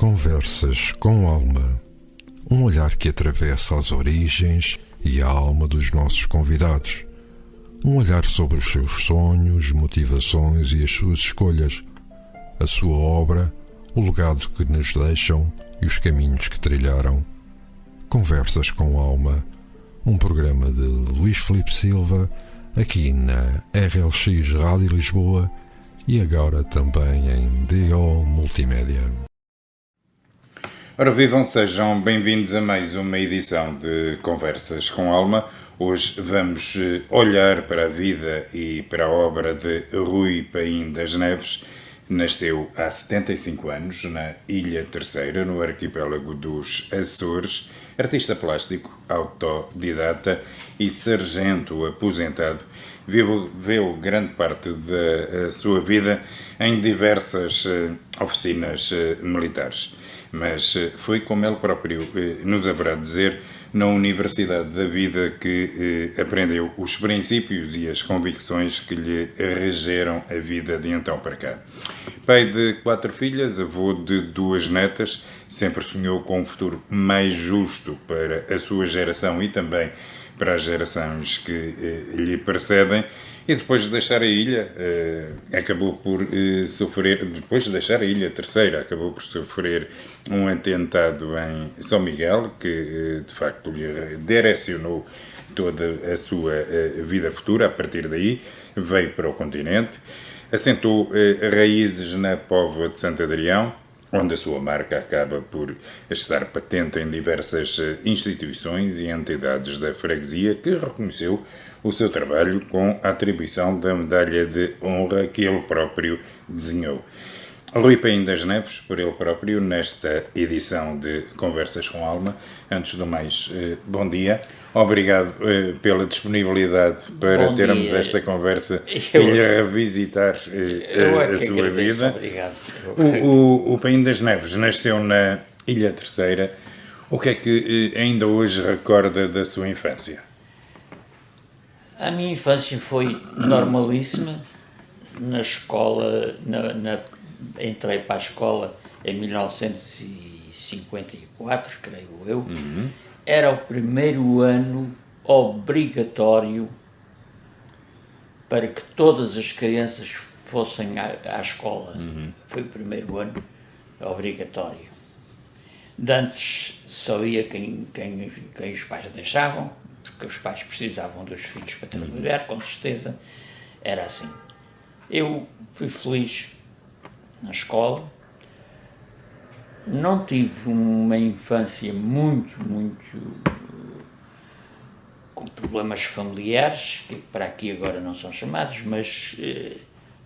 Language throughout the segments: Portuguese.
Conversas com Alma. Um olhar que atravessa as origens e a alma dos nossos convidados. Um olhar sobre os seus sonhos, motivações e as suas escolhas. A sua obra, o legado que nos deixam e os caminhos que trilharam. Conversas com Alma. Um programa de Luís Filipe Silva, aqui na RLX Rádio Lisboa e agora também em DO Multimédia. Ora vivam, sejam bem-vindos a mais uma edição de Conversas com Alma. Hoje vamos olhar para a vida e para a obra de Rui Paim das Neves. Nasceu há 75 anos na Ilha Terceira, no arquipélago dos Açores. Artista plástico, autodidata e sargento aposentado, viveu grande parte da sua vida em diversas oficinas militares. Mas foi, como ele próprio nos haverá de dizer, na Universidade da Vida que aprendeu os princípios e as convicções que lhe regeram a vida de então para cá. Pai de 4 filhas, avô de 2 netas, sempre sonhou com um futuro mais justo para a sua geração e também para as gerações que lhe precedem. E depois de deixar a ilha, acabou por sofrer, depois de deixar a Ilha Terceira, acabou por sofrer um atentado em São Miguel, que de facto lhe direcionou toda a sua vida futura. A partir daí, veio para o continente, assentou raízes na Póvoa de Santo Adrião, onde a sua marca acaba por estar patente em diversas instituições e entidades da freguesia, que reconheceu o seu trabalho com a atribuição da medalha de honra que ele próprio desenhou. Rui Paim das Neves, por ele próprio, nesta edição de Conversas com Alma. Antes do mais, bom dia. Obrigado pela disponibilidade para termos esta conversa e lhe revisitar a sua vida. Obrigado. O Paim das Neves nasceu na Ilha Terceira. O que é que ainda hoje recorda da sua infância? A minha infância foi normalíssima. Na escola, entrei para a escola em 1954, creio eu. Uhum. Era o primeiro ano obrigatório para que todas as crianças fossem à escola. Uhum. Foi o primeiro ano obrigatório. De antes só ia quem os pais deixavam, porque os pais precisavam dos filhos para trabalhar, com certeza. Era assim. Eu fui feliz na escola. Não tive uma infância muito com problemas familiares, que para aqui agora não são chamados, mas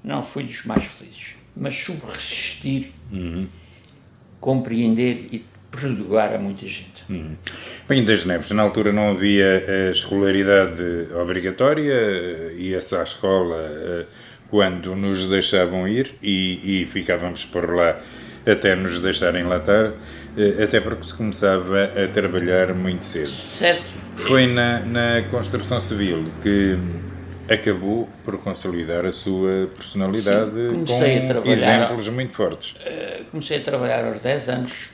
não fui dos mais felizes. Mas soube resistir, compreender e perdoar a muita gente. Paim das Neves, na altura não havia a escolaridade obrigatória, ia-se à escola quando nos deixavam ir e ficávamos por lá até nos deixarem lá estar, até porque se começava a trabalhar muito cedo. Certo. Foi na construção civil que acabou por consolidar a sua personalidade. Sim, com exemplos muito fortes. Comecei a trabalhar aos 10 anos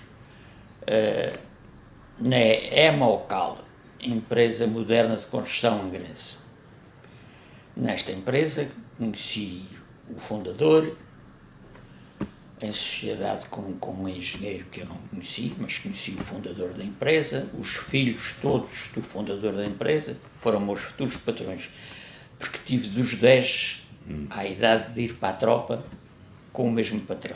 na Emocal, empresa moderna de construção angrense. Nesta empresa conheci o fundador, em sociedade com um engenheiro que eu não conheci, mas conheci o fundador da empresa. Os filhos todos do fundador da empresa foram meus futuros patrões, porque tive dos 10 à idade de ir para a tropa com o mesmo patrão.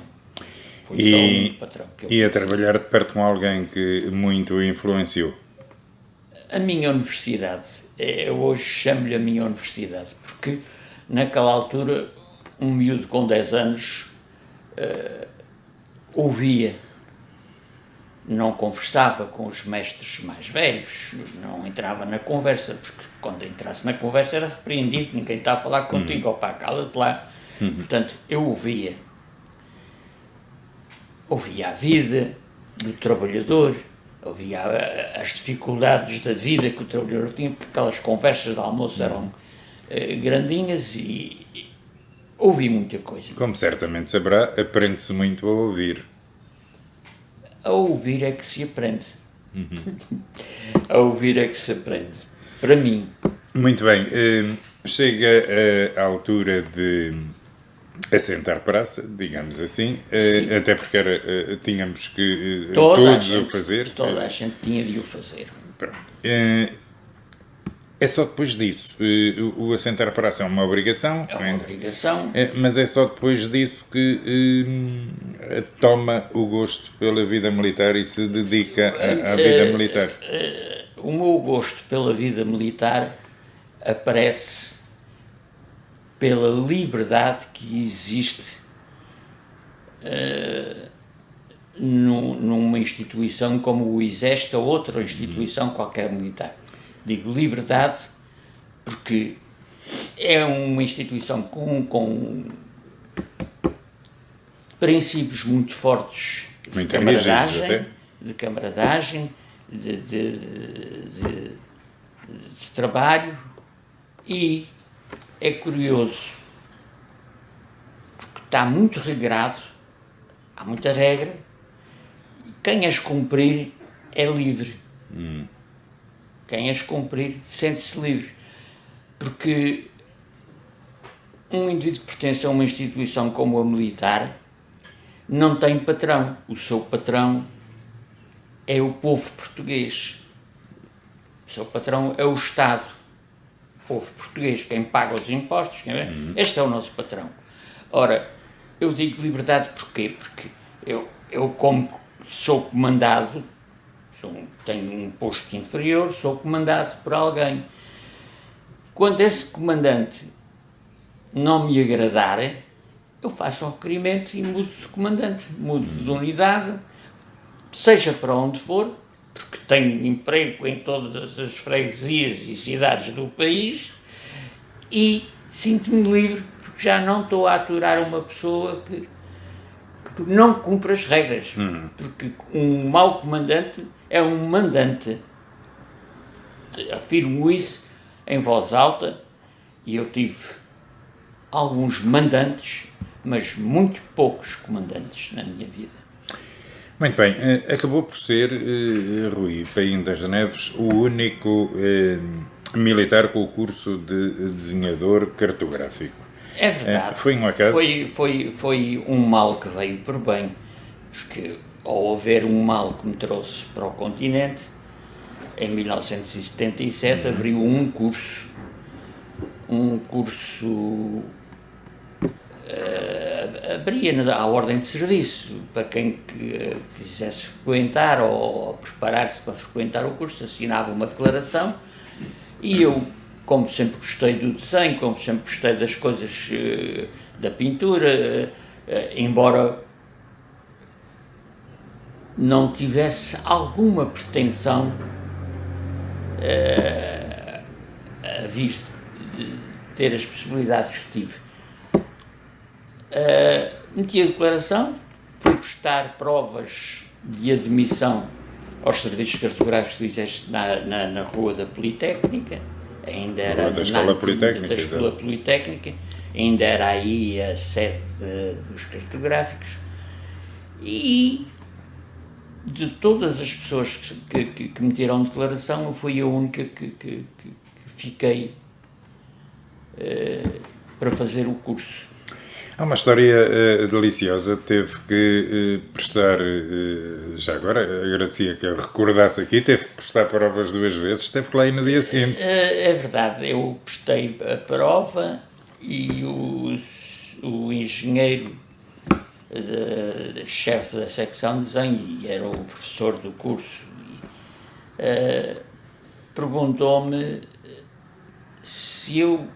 Foi só o único patrão que eu conheci. E a trabalhar de perto com alguém que muito o influenciou? A minha universidade, eu hoje chamo-lhe a minha universidade, porque naquela altura um miúdo com 10 anos ouvia, não conversava com os mestres mais velhos, não entrava na conversa, porque quando entrasse na conversa era repreendido, ninguém está a falar contigo, opá, cala-te lá. Portanto, eu ouvia a vida do trabalhador, ouvia as dificuldades da vida que o trabalhador tinha, porque aquelas conversas de almoço eram grandinhas e ouvi muita coisa. Como certamente saberá, aprende-se muito a ouvir. A ouvir é que se aprende. A ouvir é que se aprende. Para mim. Muito bem. Chega a altura de assentar praça, digamos assim, até porque tínhamos que todos o fazer. Toda a gente tinha de o fazer. Pronto. É só depois disso. O assentar praça é uma obrigação. É uma obrigação. Mas é só depois disso que toma o gosto pela vida militar e se dedica à vida militar. O meu gosto pela vida militar aparece pela liberdade que existe numa instituição como o Exército ou outra instituição qualquer militar. Digo liberdade porque é uma instituição com princípios muito fortes de camaradagem, de trabalho, e é curioso porque está muito regrado, há muita regra, e quem as cumprir é livre. Quem as cumprir sente-se livre, porque um indivíduo que pertence a uma instituição como a militar não tem patrão. O seu patrão é o povo português. O seu patrão é o Estado. O povo português, quem paga os impostos, este é o nosso patrão. Ora, eu digo liberdade porquê? Porque eu como sou comandado, tenho um posto inferior, sou comandado por alguém. Quando esse comandante não me agradar, eu faço um requerimento e mudo de comandante, mudo de unidade, seja para onde for, porque tenho emprego em todas as freguesias e cidades do país, e sinto-me livre, porque já não estou a aturar uma pessoa que não cumpre as regras, porque um mau comandante é um mandante. Afirmo isso em voz alta, e eu tive alguns mandantes, mas muito poucos comandantes na minha vida. Muito bem, acabou por ser, Rui Paim das Neves, o único militar com o curso de desenhador cartográfico. É verdade. Foi um acaso? Foi um mal que veio por bem, porque ao haver um mal que me trouxe para o continente, em 1977 abriu um curso abria à ordem de serviço para quem quisesse frequentar ou preparar-se para frequentar o curso, assinava uma declaração, e eu, como sempre gostei do desenho, como sempre gostei das coisas da pintura, embora não tivesse alguma pretensão a vir de ter as possibilidades que tive. Meti a declaração, fui prestar provas de admissão aos serviços cartográficos do Exército na Rua da Politécnica, ainda era da Escola Politécnica, da Escola Politécnica, ainda era aí a sede dos cartográficos, e de todas as pessoas que meteram declaração, eu fui a única que fiquei para fazer o curso. Há uma história deliciosa. Teve que prestar, já agora agradecia que eu recordasse aqui, teve que prestar provas 2 vezes, teve que lá ir no dia seguinte. É verdade, eu prestei a prova e o engenheiro, chefe da secção de desenho, e era o professor do curso, perguntou-me se eu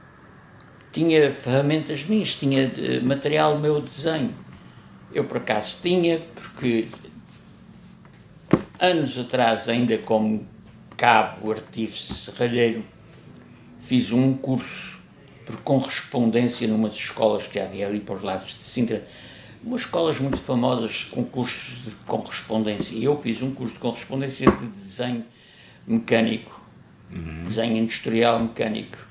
tinha ferramentas minhas, tinha material meu de desenho. Eu, por acaso, tinha, porque anos atrás, ainda como cabo, artífice, serralheiro, fiz um curso por correspondência numas escolas que havia ali por lados de Sintra, umas escolas muito famosas com cursos de correspondência. E eu fiz um curso de correspondência de desenho mecânico, desenho industrial mecânico.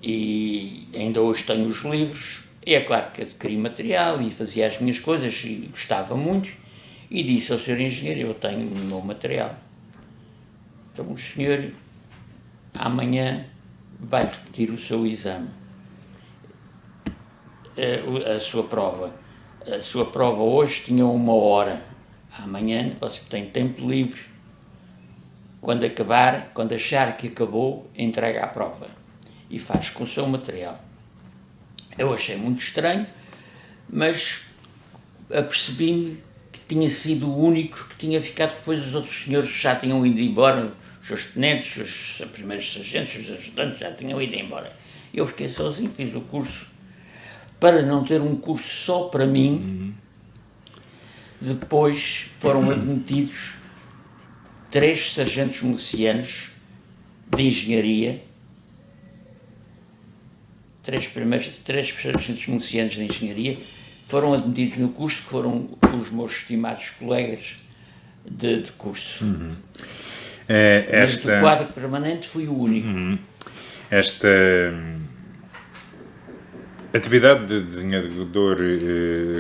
E ainda hoje tenho os livros, e é claro que adquiri material e fazia as minhas coisas e gostava muito, e disse ao senhor engenheiro: eu tenho o meu material. Então o senhor amanhã vai repetir o seu exame, a sua prova. A sua prova hoje tinha 1 hora. Amanhã você tem tempo livre. Quando acabar, quando achar que acabou, entrega a prova e faz com o seu material. Eu achei muito estranho, mas apercebi-me que tinha sido o único que tinha ficado. Depois os outros senhores já tinham ido embora, os seus tenentes, os primeiros sargentos, os ajudantes já tinham ido embora. Eu fiquei sozinho, fiz o curso, para não ter um curso só para mim. Depois foram admitidos 3 sargentos milicianos de engenharia, 3 sargentos milicianos de engenharia foram admitidos no curso, que foram os meus estimados colegas de curso. Mas do quadro permanente fui o único. Esta atividade de desenhador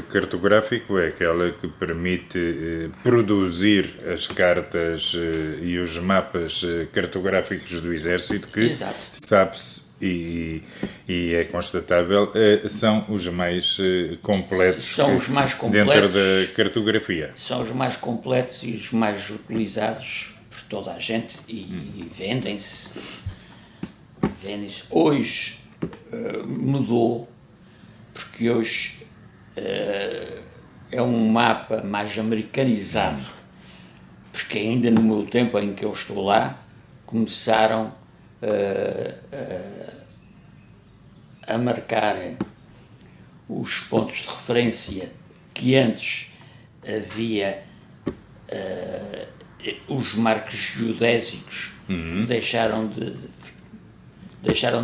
cartográfico é aquela que permite produzir as cartas e os mapas cartográficos do Exército, que sabe-se e é constatável, são os mais completos, dentro da cartografia. São os mais completos e os mais utilizados por toda a gente e vendem-se. Hoje mudou, porque hoje é um mapa mais americanizado, porque ainda no meu tempo em que eu estou lá, começaram a marcar os pontos de referência que antes havia. Os marcos geodésicos deixaram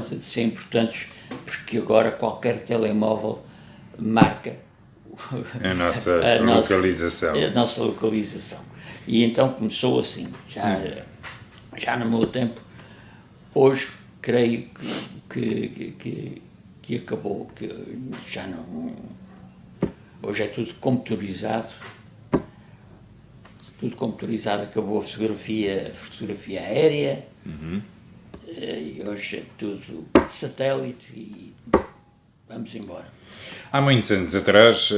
de ser importantes, porque agora qualquer telemóvel marca a nossa localização. E então começou assim, já no meu tempo. Hoje creio que acabou, que já não. Hoje é tudo computadorizado. Acabou a fotografia aérea, e hoje é tudo satélite e vamos embora. Há muitos anos atrás,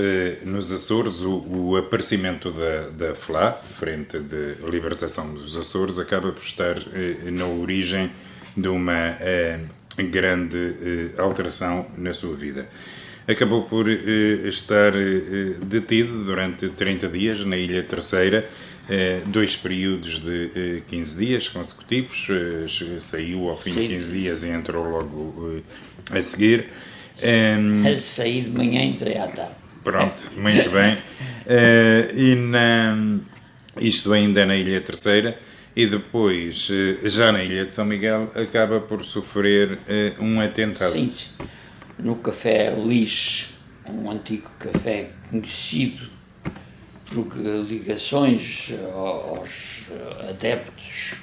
nos Açores, o aparecimento da FLA, Frente de Libertação dos Açores, acaba por estar na origem de uma grande alteração na sua vida. Acabou por estar detido durante 30 dias na Ilha Terceira, 2 períodos de 15 dias consecutivos, saiu ao fim de 15 dias e entrou logo a seguir. Saí de manhã e entrei à tarde. Pronto, muito bem. Isto ainda na Ilha Terceira, e depois, já na Ilha de São Miguel, acaba por sofrer um atentado. Sim, no Café Lis, um antigo café conhecido por ligações aos adeptos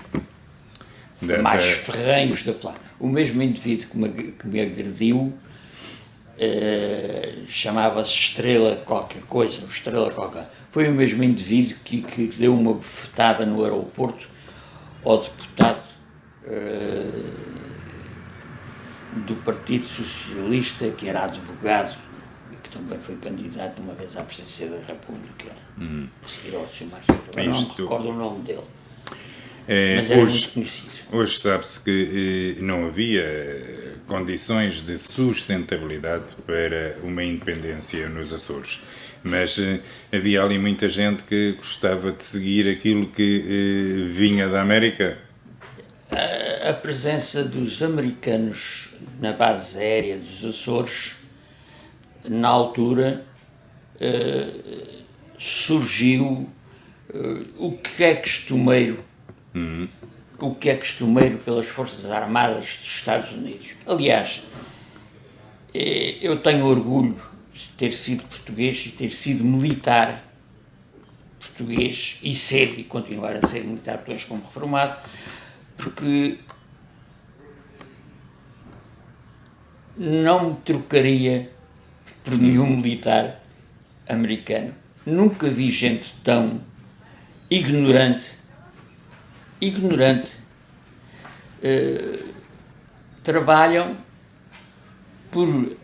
mais ferrenhos da FLA. O mesmo indivíduo que me agrediu chamava-se Estrela qualquer coisa, foi o mesmo indivíduo que deu uma bofetada no aeroporto ao deputado do Partido Socialista, que era advogado e que também foi candidato uma vez à presidência da República, a seguir ao Sr. Márcio. Agora não me recordo o nome dele, mas era muito conhecido. Hoje sabe-se que não havia condições de sustentabilidade para uma independência nos Açores, mas havia ali muita gente que gostava de seguir aquilo que vinha da América. A presença dos americanos na base aérea dos Açores, na altura, surgiu o que é costumeiro pelas Forças Armadas dos Estados Unidos. Aliás, eu tenho orgulho de ter sido português e ter sido militar português e continuar a ser militar português como reformado, porque não me trocaria por nenhum militar americano, nunca vi gente tão ignorante, trabalham por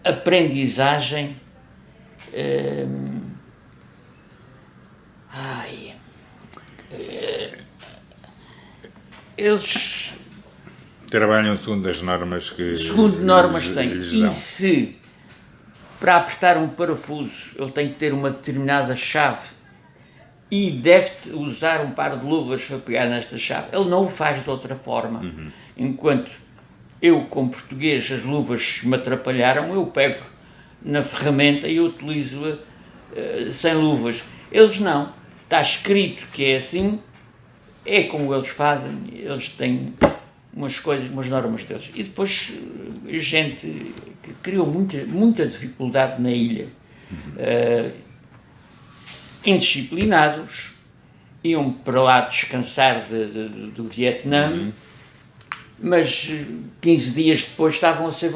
aprendizagem, eles Trabalham segundo as normas que têm. lhes E dão. se para apertar um parafuso ele tem que ter uma determinada chave e deve usar um par de luvas para pegar nesta chave, ele não o faz de outra forma. Enquanto eu, como português, as luvas me atrapalharam, eu pego na ferramenta e utilizo-a sem luvas. Eles não. Está escrito que é assim, é como eles fazem, eles têm umas coisas, umas normas deles. E depois, gente que criou muita dificuldade na ilha. Indisciplinados, iam para lá descansar do Vietnã, mas 15 dias depois estavam a ser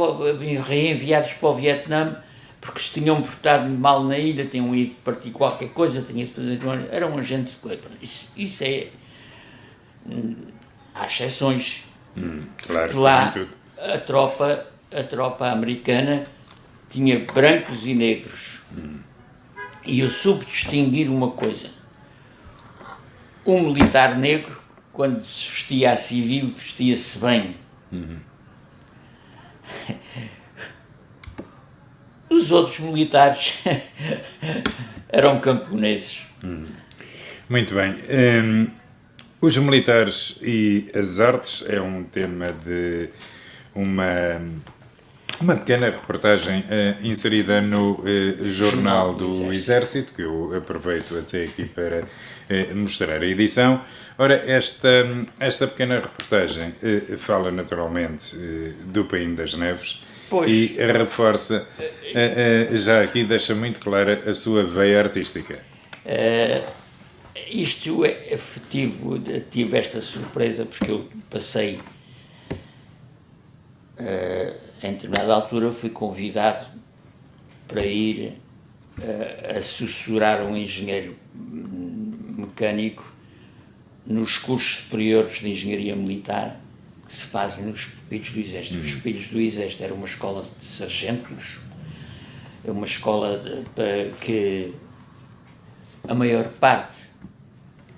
reenviados para o Vietnã porque se tinham portado mal na ilha, tinham ido partir qualquer coisa, tinham de fazer. Era um agente de coisa. Isso é. Há exceções. Claro, Que lá tem tudo. a tropa americana tinha brancos e negros. E eu soube distinguir uma coisa. Um militar negro, quando se vestia a civil, vestia-se bem. Os outros militares eram camponeses. Muito bem. Os militares e as artes é um tema de uma pequena reportagem inserida no Jornal do Exército, que eu aproveito até aqui para mostrar a edição. Ora, esta pequena reportagem fala naturalmente do Painho das Neves. Pois. E reforça, já aqui deixa muito clara a sua veia artística. Isto é efetivo, tive esta surpresa porque eu passei, em determinada altura fui convidado para ir assessorar um engenheiro mecânico nos cursos superiores de engenharia militar que se fazem nos Pupilhos do Exército. Os Pupilhos do Exército era uma escola de sargentos, é uma escola para que a maior parte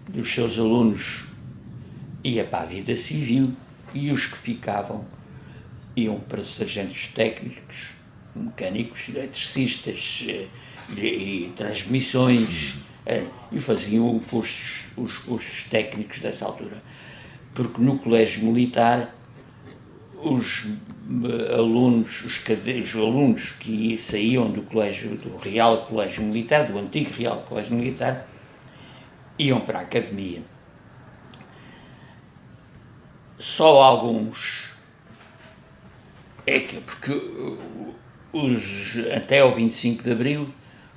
dos seus alunos ia para a vida civil e os que ficavam iam para sargentos técnicos, mecânicos, eletricistas e transmissões e faziam os cursos técnicos dessa altura. Porque no colégio militar os alunos que saíam do colégio, do Real Colégio Militar, do antigo Real Colégio Militar, iam para a academia. Só alguns porque até ao 25 de Abril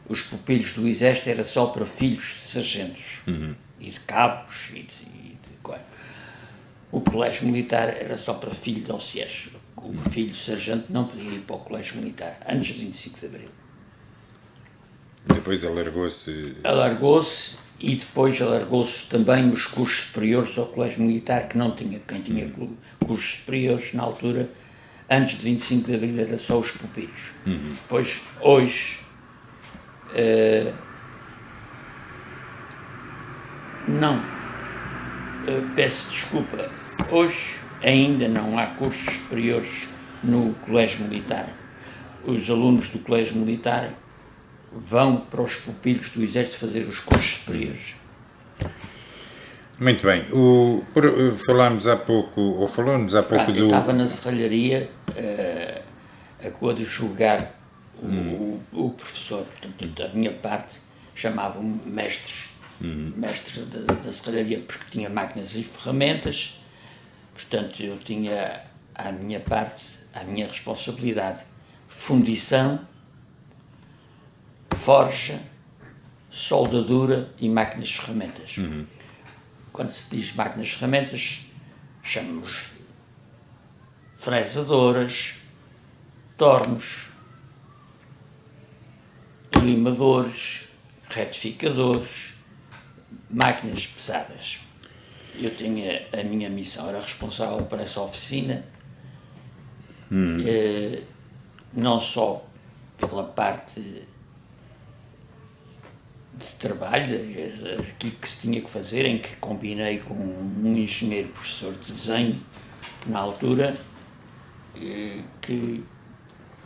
os pupilhos do Exército era só para filhos de sargentos e de cabos e de coisa. O colégio militar era só para filho de oficiais. O filho de sargento não podia ir para o colégio militar antes de 25 de Abril. Depois alargou-se. E depois alargou-se também os cursos superiores ao colégio militar, que não tinha. Quem tinha cursos superiores na altura, antes de 25 de Abril, era só os pupilhos. Depois, hoje, peço desculpa, hoje ainda não há cursos superiores no colégio militar. Os alunos do colégio militar vão para os pupilhos do Exército fazer os cursos superiores. Muito bem. Falou-nos há pouco Eu do... estava na serralharia a coadjugar o professor. Portanto, da minha parte, chamavam-me mestres da serralharia, porque tinha máquinas e ferramentas. Portanto, eu tinha à minha parte, à minha responsabilidade, fundição, forja, soldadura e máquinas de ferramentas. Quando se diz máquinas de ferramentas, chamamos fresadoras, tornos, limadores, retificadores, máquinas pesadas. Eu tinha a minha missão, era responsável por essa oficina, não só pela parte de trabalho, aquilo que se tinha que fazer, em que combinei com um engenheiro professor de desenho, na altura, que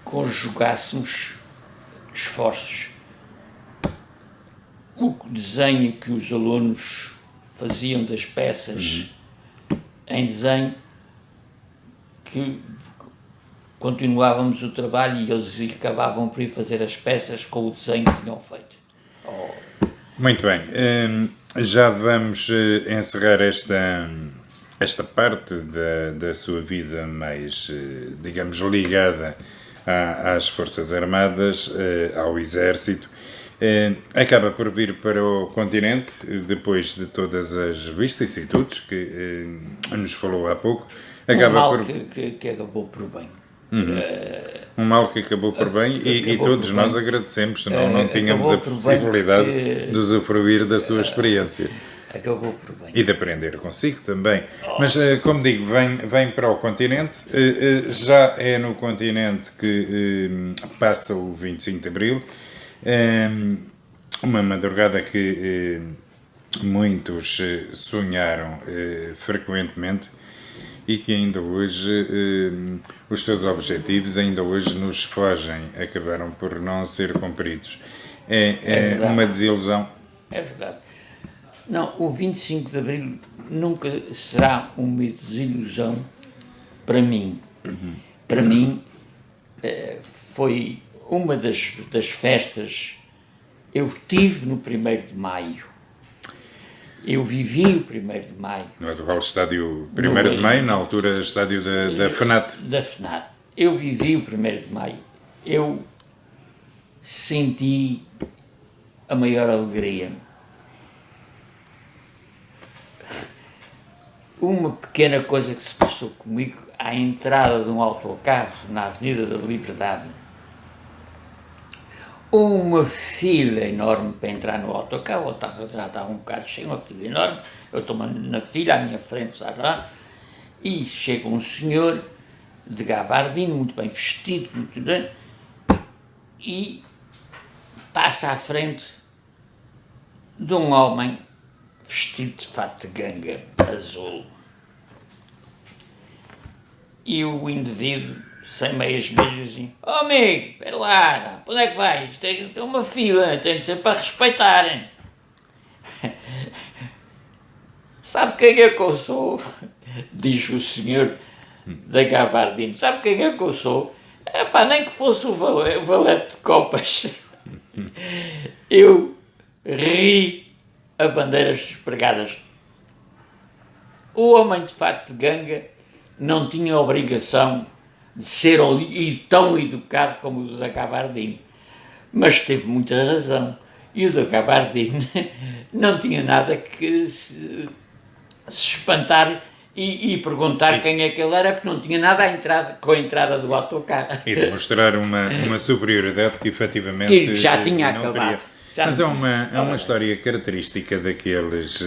conjugássemos esforços. O desenho que os alunos faziam das peças em desenho, que continuávamos o trabalho e eles acabavam por ir fazer as peças com o desenho que tinham feito. Muito bem, já vamos encerrar esta parte da sua vida mais, digamos, ligada às Forças Armadas, ao Exército. Acaba por vir para o continente, depois de todas as vicissitudes que nos falou há pouco. Acaba que acabou por bem. Um mal que acabou por bem e todos nós agradecemos, senão não tínhamos a possibilidade de usufruir da sua experiência. Acabou por bem. E de aprender consigo também. Mas, como digo, vem para o continente, já é no continente que passa o 25 de Abril, uma madrugada que muitos sonharam frequentemente, e que ainda hoje os seus objetivos ainda hoje nos fogem, acabaram por não ser cumpridos. É uma desilusão. É verdade. Não, o 25 de Abril nunca será uma desilusão para mim. Para mim, foi uma das festas. Eu estive no 1º de Maio. Eu vivi o 1º de Maio. No atual estádio 1º de Maio, na altura estádio da FNAT. Da FNAT. Eu vivi o 1º de Maio. Eu senti a maior alegria. Uma pequena coisa que se passou comigo à entrada de um autocarro na Avenida da Liberdade. Uma fila enorme para entrar no autocarro, já estava um bocado cheio, uma fila enorme, eu estou na fila, à minha frente, sabe lá, e chega um senhor de gabardino, muito bem vestido, muito bem, e passa à frente de um homem vestido de fato de ganga azul. E o indivíduo, sem meias medias, assim, oh amigo, espera lá, para onde é que vais? Tem uma fila, tem de ser para respeitarem. Sabe quem é que eu sou? Diz o senhor da gabardina. Sabe quem é que eu sou? Epá, nem que fosse o valete de copas. Eu ri a bandeiras despregadas. O homem de fato de ganga não tinha obrigação de ser tão educado como o da gabardina, mas teve muita razão. E o da gabardina não tinha nada que se espantar e perguntar quem é que ele era, porque não tinha nada com a entrada do autocarro. E demonstrar uma superioridade que efetivamente que já tinha não acabado. Teria. Mas é uma história característica daqueles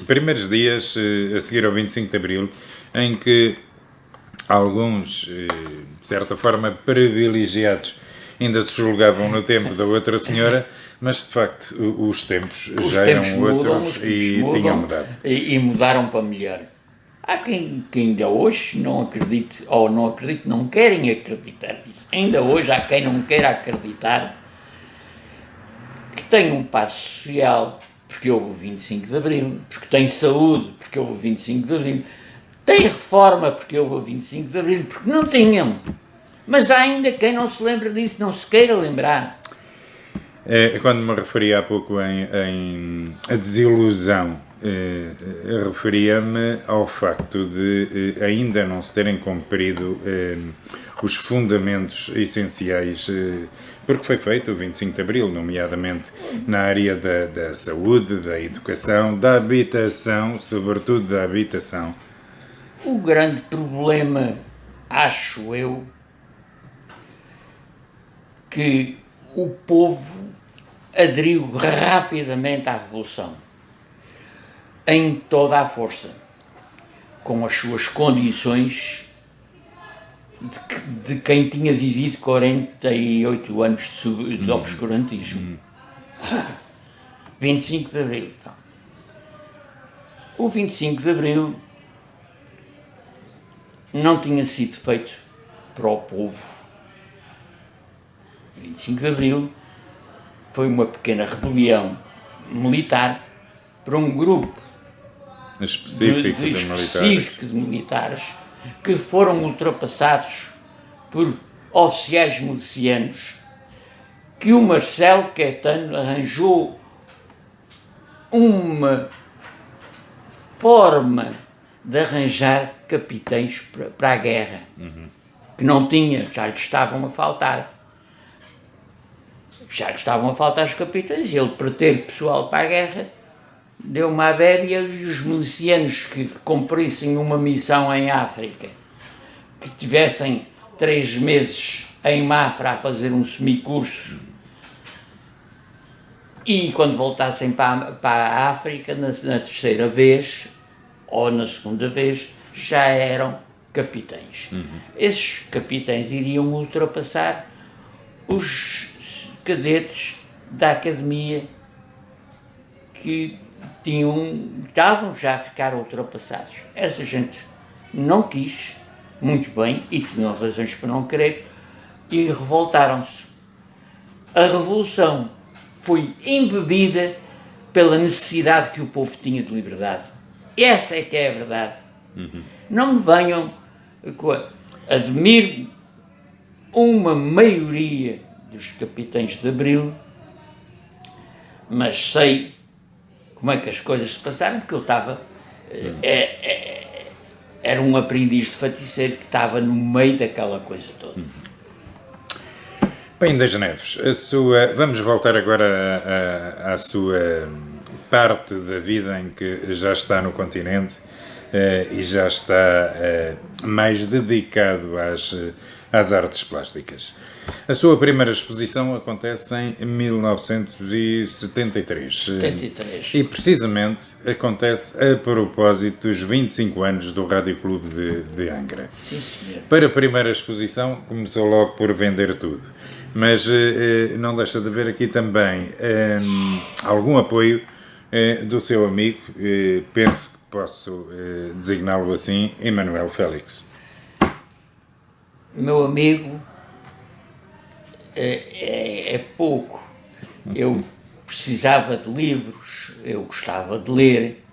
primeiros dias a seguir ao 25 de Abril, em que alguns, de certa forma, privilegiados ainda se julgavam no tempo da outra senhora, mas de facto os tempos já eram outros e tinham mudado. E mudaram para melhor. Há quem ainda hoje não acredite, ou não querem acreditar nisso. Ainda hoje há quem não queira acreditar que tem um passo social, porque houve o 25 de Abril, porque tem saúde, porque houve o 25 de Abril, tem reforma, porque houve o 25 de Abril, porque não tinham. Mas há ainda quem não se lembra disso, não se queira lembrar. Quando me referi há pouco em a desilusão, referia-me ao facto de ainda não se terem cumprido os fundamentos essenciais, porque foi feito o 25 de Abril, nomeadamente na área da saúde, da educação, da habitação, sobretudo da habitação. O grande problema, acho eu, que o povo aderiu rapidamente à Revolução, em toda a força, com as suas condições de quem tinha vivido 48 anos de obscurantismo. 25 de Abril. Então. O 25 de Abril não tinha sido feito para o povo. O 25 de Abril foi uma pequena rebelião militar para um grupo específico de militares que foram ultrapassados por oficiais milicianos, que o Marcelo Caetano arranjou uma forma de arranjar capitães para a guerra, que não tinha, já lhe estavam a faltar. Já lhe estavam a faltar os capitães, e ele, para ter pessoal para a guerra, deu uma bébia, e os milicianos que cumprissem uma missão em África, que tivessem 3 meses em Mafra a fazer um semicurso, e quando voltassem para a África, na terceira vez, ou na segunda vez, já eram capitães. Esses capitães iriam ultrapassar os cadetes da academia que estavam já a ficar ultrapassados. Essa gente não quis, muito bem, e tinham razões para não querer, e revoltaram-se. A Revolução foi embebida pela necessidade que o povo tinha de liberdade. Essa é que é a verdade. Não me venham admiro uma maioria dos capitães de Abril, mas sei como é que as coisas se passaram, porque eu estava... era um aprendiz de feiticeiro que estava no meio daquela coisa toda. Bem, das Neves, vamos voltar agora à sua parte da vida em que já está no continente e já está mais dedicado às artes plásticas. A sua primeira exposição acontece em 1973. 73. E precisamente acontece a propósito dos 25 anos do Rádio Clube de Angra. Sim, senhor. Para a primeira exposição começou logo por vender tudo. Mas não deixa de haver aqui também algum apoio do seu amigo, penso que posso designá-lo assim, Emanuel Félix. Meu amigo é pouco. Eu precisava de livros, eu gostava de ler.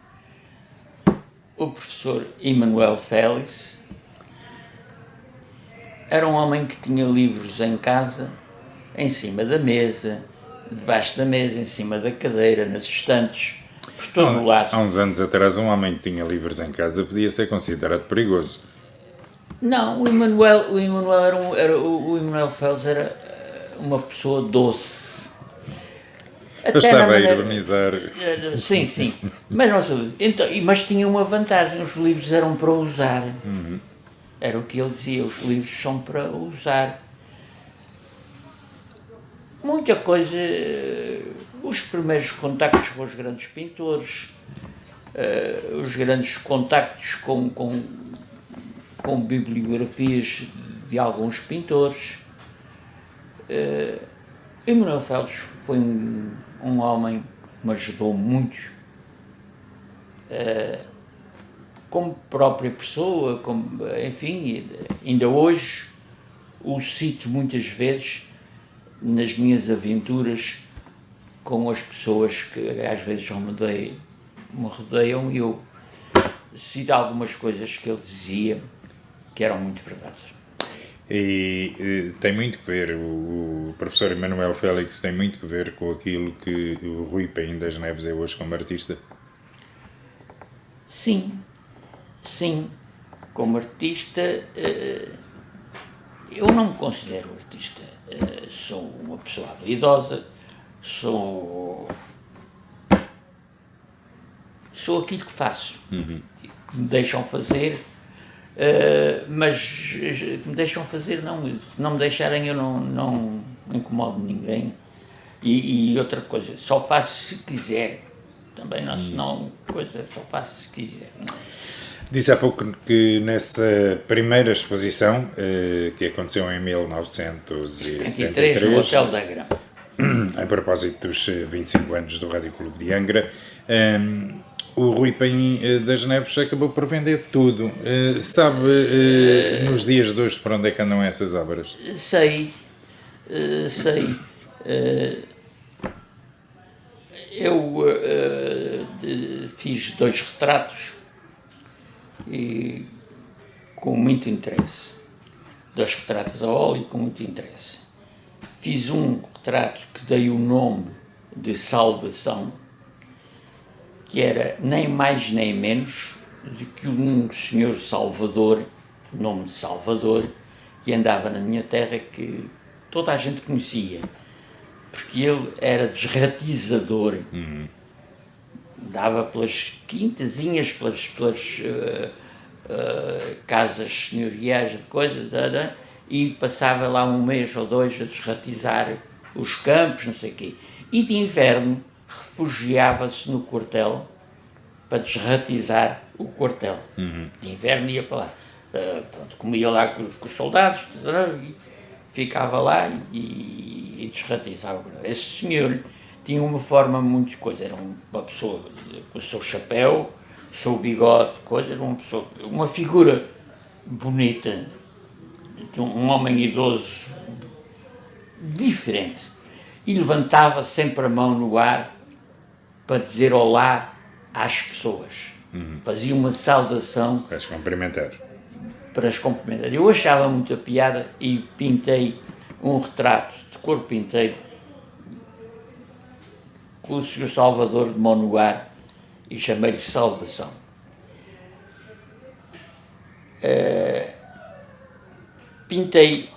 O professor Emanuel Félix era um homem que tinha livros em casa, em cima da mesa, debaixo da mesa, em cima da cadeira, nas estantes, por todo o lado. Há uns anos atrás, um homem que tinha livros em casa podia ser considerado perigoso. Não, o Emanuel Félix era uma pessoa doce. Eu estava a ironizar. Sim, sim. Mas, mas tinha uma vantagem, os livros eram para usar. Era o que ele dizia, os livros são para usar. Muita coisa, os primeiros contactos com os grandes pintores, os grandes contactos com bibliografias de alguns pintores. Emanuel Félix foi um homem que me ajudou muito, como própria pessoa, enfim, ainda hoje o cito muitas vezes nas minhas aventuras com as pessoas que às vezes me rodeiam, e eu cito algumas coisas que ele dizia que eram muito verdadeiras. E tem muito que ver, o professor Emanuel Félix tem muito que ver com aquilo que o Rui Paim das Neves é hoje como artista? Sim, como artista, eu não me considero artista, sou uma pessoa habilidosa, sou aquilo que faço, que me deixam fazer, mas me deixam fazer, não, se não me deixarem eu não incomodo ninguém, E outra coisa, só faço se quiser. Também não, senão, coisa, só faço se quiser. Não. Disse há pouco que nessa primeira exposição, que aconteceu em 1973, no Hotel da Grama, a propósito dos 25 anos do Rádio Clube de Angra, o Rui Paim das Neves acabou por vender tudo. Sabe, nos dias de hoje, por onde é que andam essas obras? Sei. Eu fiz 2 retratos e com muito interesse. 2 retratos a óleo com muito interesse. Fiz um retrato que dei o nome de Saudação, que era nem mais nem menos do que um senhor Salvador, nome de Salvador, que andava na minha terra, que toda a gente conhecia, porque ele era desratizador. Dava pelas quintazinhas, pelas casas senhoriais de coisa, e passava lá 1 mês ou 2 a desratizar os campos, não sei o quê. E de inverno refugiava-se no quartel para desratizar o quartel. De inverno ia para lá. Pronto, comia lá com os soldados, e ficava lá e desratizava. Esse senhor tinha uma forma muito coisa, era uma pessoa com o seu chapéu, o seu bigode, coisa, era uma figura bonita, de um homem idoso diferente, e levantava sempre a mão no ar para dizer olá às pessoas. Fazia uma saudação Para as cumprimentar. Eu achava muita piada e pintei um retrato de corpo inteiro com o Sr. Salvador de mão no ar e chamei-lhe Saudação. Pintei.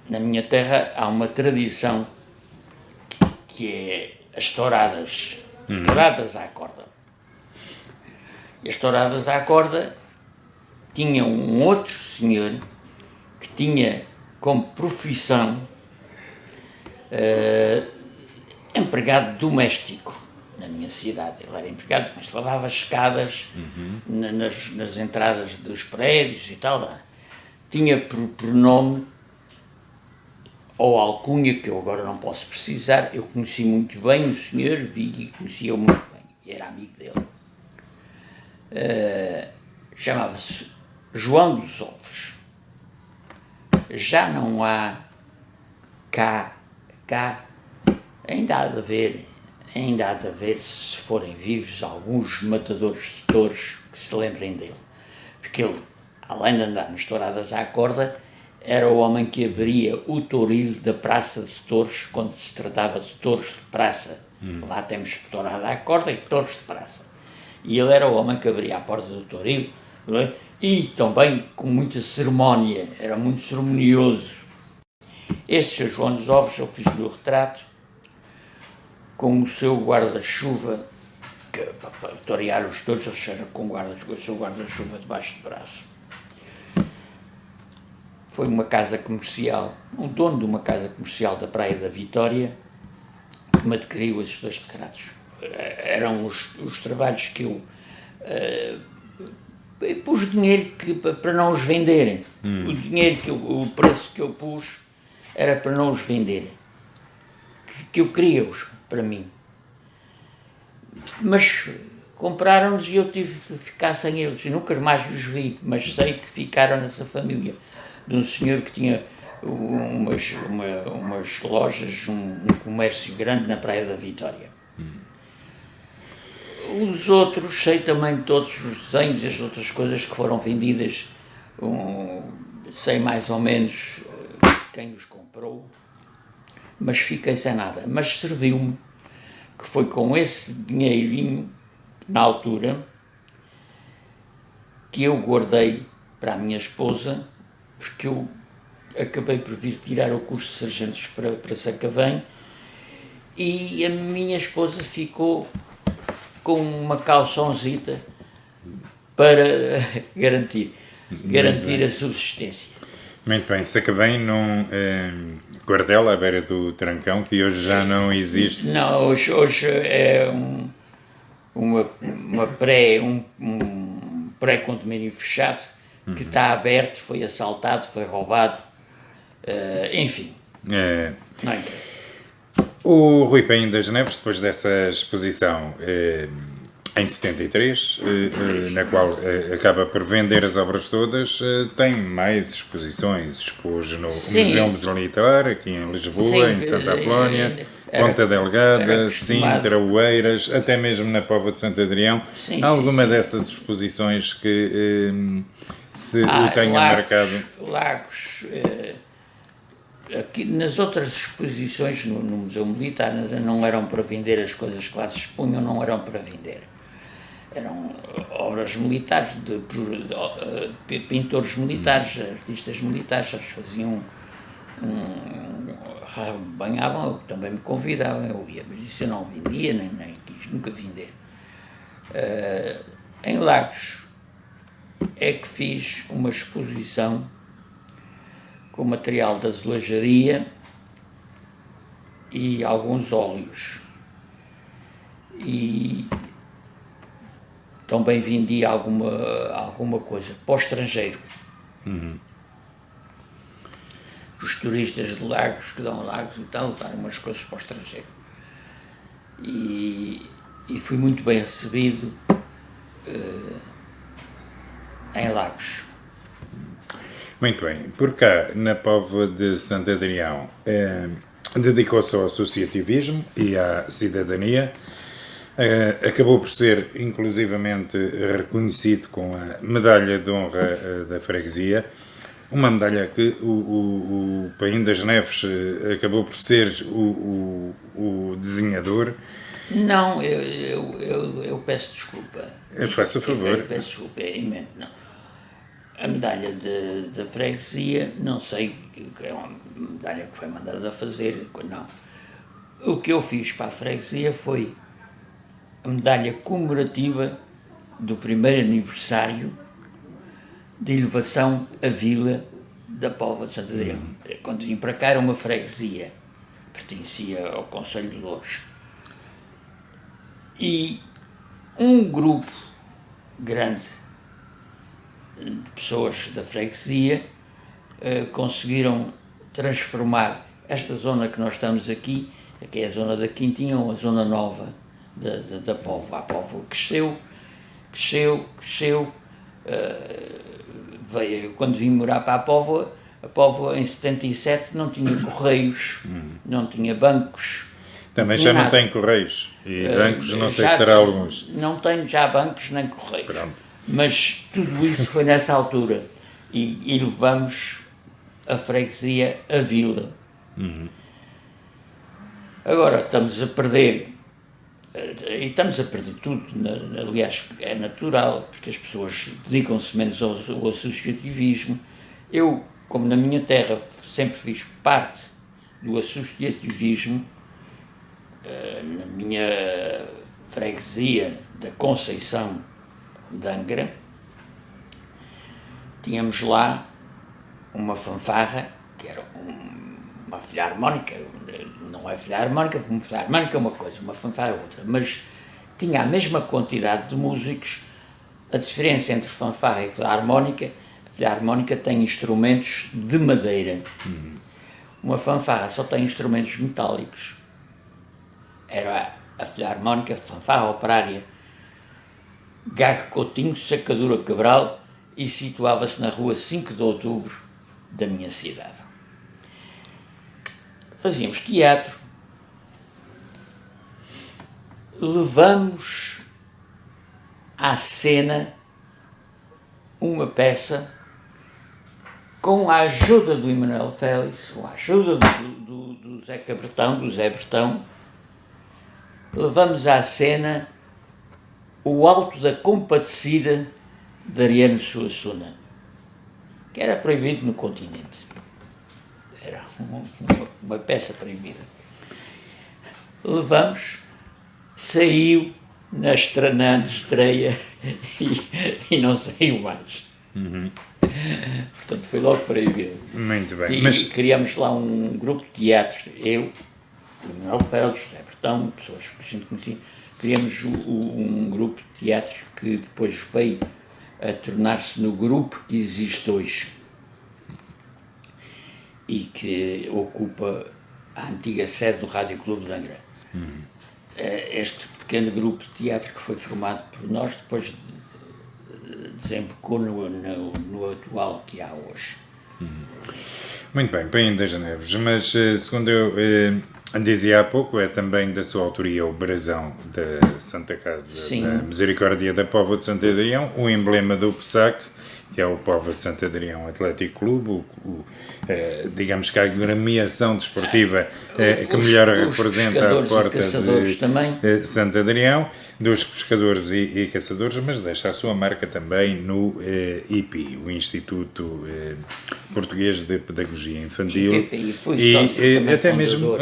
Na minha terra há uma tradição que é as touradas, touradas à corda. E as touradas à corda tinha um outro senhor que tinha como profissão empregado doméstico na minha cidade. Ele era empregado, mas lavava escadas nas entradas dos prédios e tal. Tinha por nome ou alcunha, que eu agora não posso precisar. Eu conheci muito bem o senhor, vi e conhecia-o muito bem, e era amigo dele. Chamava-se João dos Ovos. Já não há cá, ainda há de haver, se forem vivos, alguns matadores de touros que se lembrem dele. Porque ele, além de andar nas touradas à corda, era o homem que abria o touril da Praça de Touros, quando se tratava de touros de praça. Lá temos tourada à corda e touros de praça. E ele era o homem que abria a porta do touril, e também com muita cerimónia, era muito cerimonioso. Esse João dos Ovos, eu fiz-lhe o retrato, com o seu guarda-chuva, que para torear os touros, ele era com o seu guarda-chuva debaixo do braço. Foi uma casa comercial, um dono de uma casa comercial da Praia da Vitória, que me adquiriu esses 2 retratos. Eram os trabalhos que eu pus dinheiro para não os venderem. O preço que eu pus era para não os venderem. Que eu queria-os para mim. Mas compraram-nos e eu tive que ficar sem eles. E nunca mais os vi, mas sei que ficaram nessa família de um senhor que tinha umas lojas, um comércio grande na Praia da Vitória. Os outros, sei também todos os desenhos e as outras coisas que foram vendidas, sei mais ou menos quem os comprou, mas fiquei sem nada. Mas serviu-me, que foi com esse dinheirinho, na altura, que eu guardei para a minha esposa, porque eu acabei por vir tirar o curso de sargentos para Sacavém, e a minha esposa ficou com uma calçãozita para garantir a subsistência. Muito bem, Sacavém não quartel à beira do Trancão, que hoje já não existe. Não, hoje é um pré-condomínio fechado que está aberto, foi assaltado, foi roubado, enfim, não interessa. O Rui Paim das Neves, depois dessa exposição em 73, na qual acaba por vender as obras todas, tem mais exposições. Expôs no Museu Militar, aqui em Lisboa, em Santa Apolónia, Ponta Delgada, Sintra, Oeiras, até mesmo na Póvoa de Santo Adrião. Há alguma dessas exposições que se o tenha marcado? Lagos. Aqui, nas outras exposições no Museu Militar não eram para vender as coisas que lá se expunham, não eram para vender. Eram obras militares, de pintores militares, artistas militares, eles faziam, banhavam, também me convidavam, eu ia, mas isso eu não vendia, nem quis nunca vender. Em Lagos é que fiz uma exposição com material de azulejaria e alguns óleos. E também vendi alguma coisa para o estrangeiro. Os turistas de Lagos, que dão Lagos e tal, levaram umas coisas para o estrangeiro. E fui muito bem recebido em Lagos. Muito bem. Por cá, na Póvoa de Santo Adrião, dedicou-se ao associativismo e à cidadania. Acabou por ser, inclusivamente, reconhecido com a Medalha de Honra da Freguesia, uma medalha que o Paim das Neves acabou por ser o desenhador. Não, eu peço desculpa. Faça favor. Eu peço desculpa, é imenso, não. A medalha da freguesia, não sei, é uma medalha que foi mandada a fazer, não. O que eu fiz para a freguesia foi a medalha comemorativa do primeiro aniversário de elevação à vila da Póvoa de Santo Adrião. Quando vim para cá era uma freguesia, pertencia ao Conselho de Louros. E um grupo grande de pessoas da freguesia conseguiram transformar esta zona que nós estamos aqui, que é a zona da Quintinha, uma zona nova da Póvoa. A Póvoa cresceu, veio, quando vim morar para a Póvoa em 77 não tinha correios, não tinha bancos. Também já não tem correios e bancos, não sei se será alguns. Não tenho já bancos nem correios. Pronto. Mas tudo isso foi nessa altura e levamos a freguesia à vila. Agora estamos a perder, e estamos a perder tudo, aliás é natural, porque as pessoas dedicam-se menos ao associativismo. Eu, como na minha terra sempre fiz parte do associativismo, na minha freguesia da Conceição de Angra, tínhamos lá uma fanfarra, que era uma filharmónica, não é filharmónica, porque uma filharmónica é uma coisa, uma fanfarra é outra, mas tinha a mesma quantidade de músicos. A diferença entre fanfarra e filharmónica, a filharmónica tem instrumentos de madeira, uma fanfarra só tem instrumentos metálicos. Era a filharmónica, a fanfarra operária, Gago Coutinho, Sacadura Cabral, e situava-se na rua 5 de Outubro da minha cidade. Fazíamos teatro, levamos à cena uma peça com a ajuda do Emanuel Félix, com a ajuda do Zé Cabretão, do Zé Bertão, levamos à cena o Alto da Compadecida de Ariano Suassuna, que era proibido no continente. Era uma peça proibida. Levamos, saiu na estreia e não saiu mais. Portanto, foi logo proibido. Muito bem. E Mas criamos lá um grupo de teatro, eu, o Manuel Félix, José Bertão, pessoas que a gente conhecia, criamos um grupo de teatro que depois veio a tornar-se no grupo que existe hoje e que ocupa a antiga sede do Rádio Clube de Angra. Este pequeno grupo de teatro que foi formado por nós depois desembocou no atual que há hoje. muito bem, Paim das Neves, mas segundo eu dizia há pouco, é também da sua autoria o brasão da Santa Casa Sim. da Misericórdia da Póvoa de Santo Adrião, o emblema do PSAC, que é o Póvoa de Santo Adrião Atlético Clube, digamos que a agremiação desportiva que melhor representa a porta de Santo Adrião, dos pescadores e caçadores, mas deixa a sua marca também no IPI, o Instituto Português de Pedagogia Infantil, e até mesmo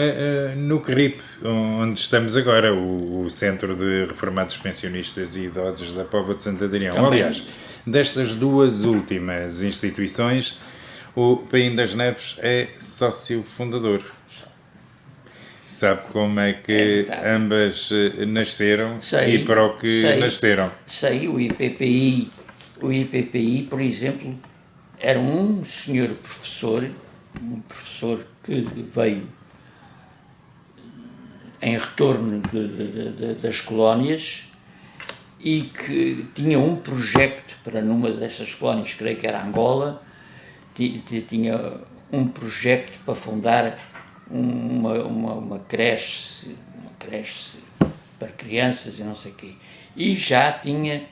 no CRIP, onde estamos agora, o Centro de Reformados Pensionistas e Idosos da Póvoa de Santo Adrião. Também. Aliás, destas duas últimas instituições, o Paim das Neves é sócio fundador. Sabe como é que ambas nasceram e para o que nasceram? Sei, o IPPI, por exemplo, era um senhor professor, que veio em retorno das colónias e que tinha um projeto para numa dessas colónias, creio que era Angola, tinha um projeto para fundar uma creche para crianças e não sei o quê. E já tinha